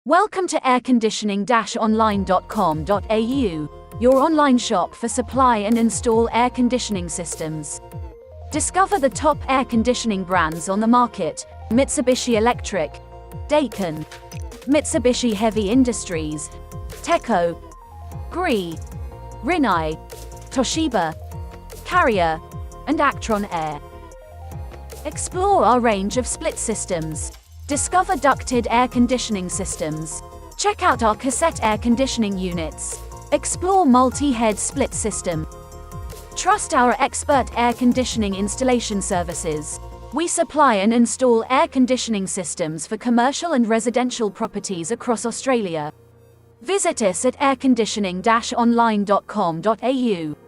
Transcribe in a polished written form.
Welcome to AIRCONDITIONING-ONLINE.com.au, your online shop for supply and install air conditioning systems. Discover the top air conditioning brands on the market: Mitsubishi Electric, Daikin, Mitsubishi Heavy Industries, Teco, Gree, Rinnai, Toshiba, Carrier, and Actron Air. Explore our range of split systems. Discover ducted air conditioning systems. Check out our cassette air conditioning units. Explore multi-head split system. Trust our expert air conditioning installation services. We supply and install air conditioning systems for commercial and residential properties across Australia. Visit us at airconditioning-online.com.au.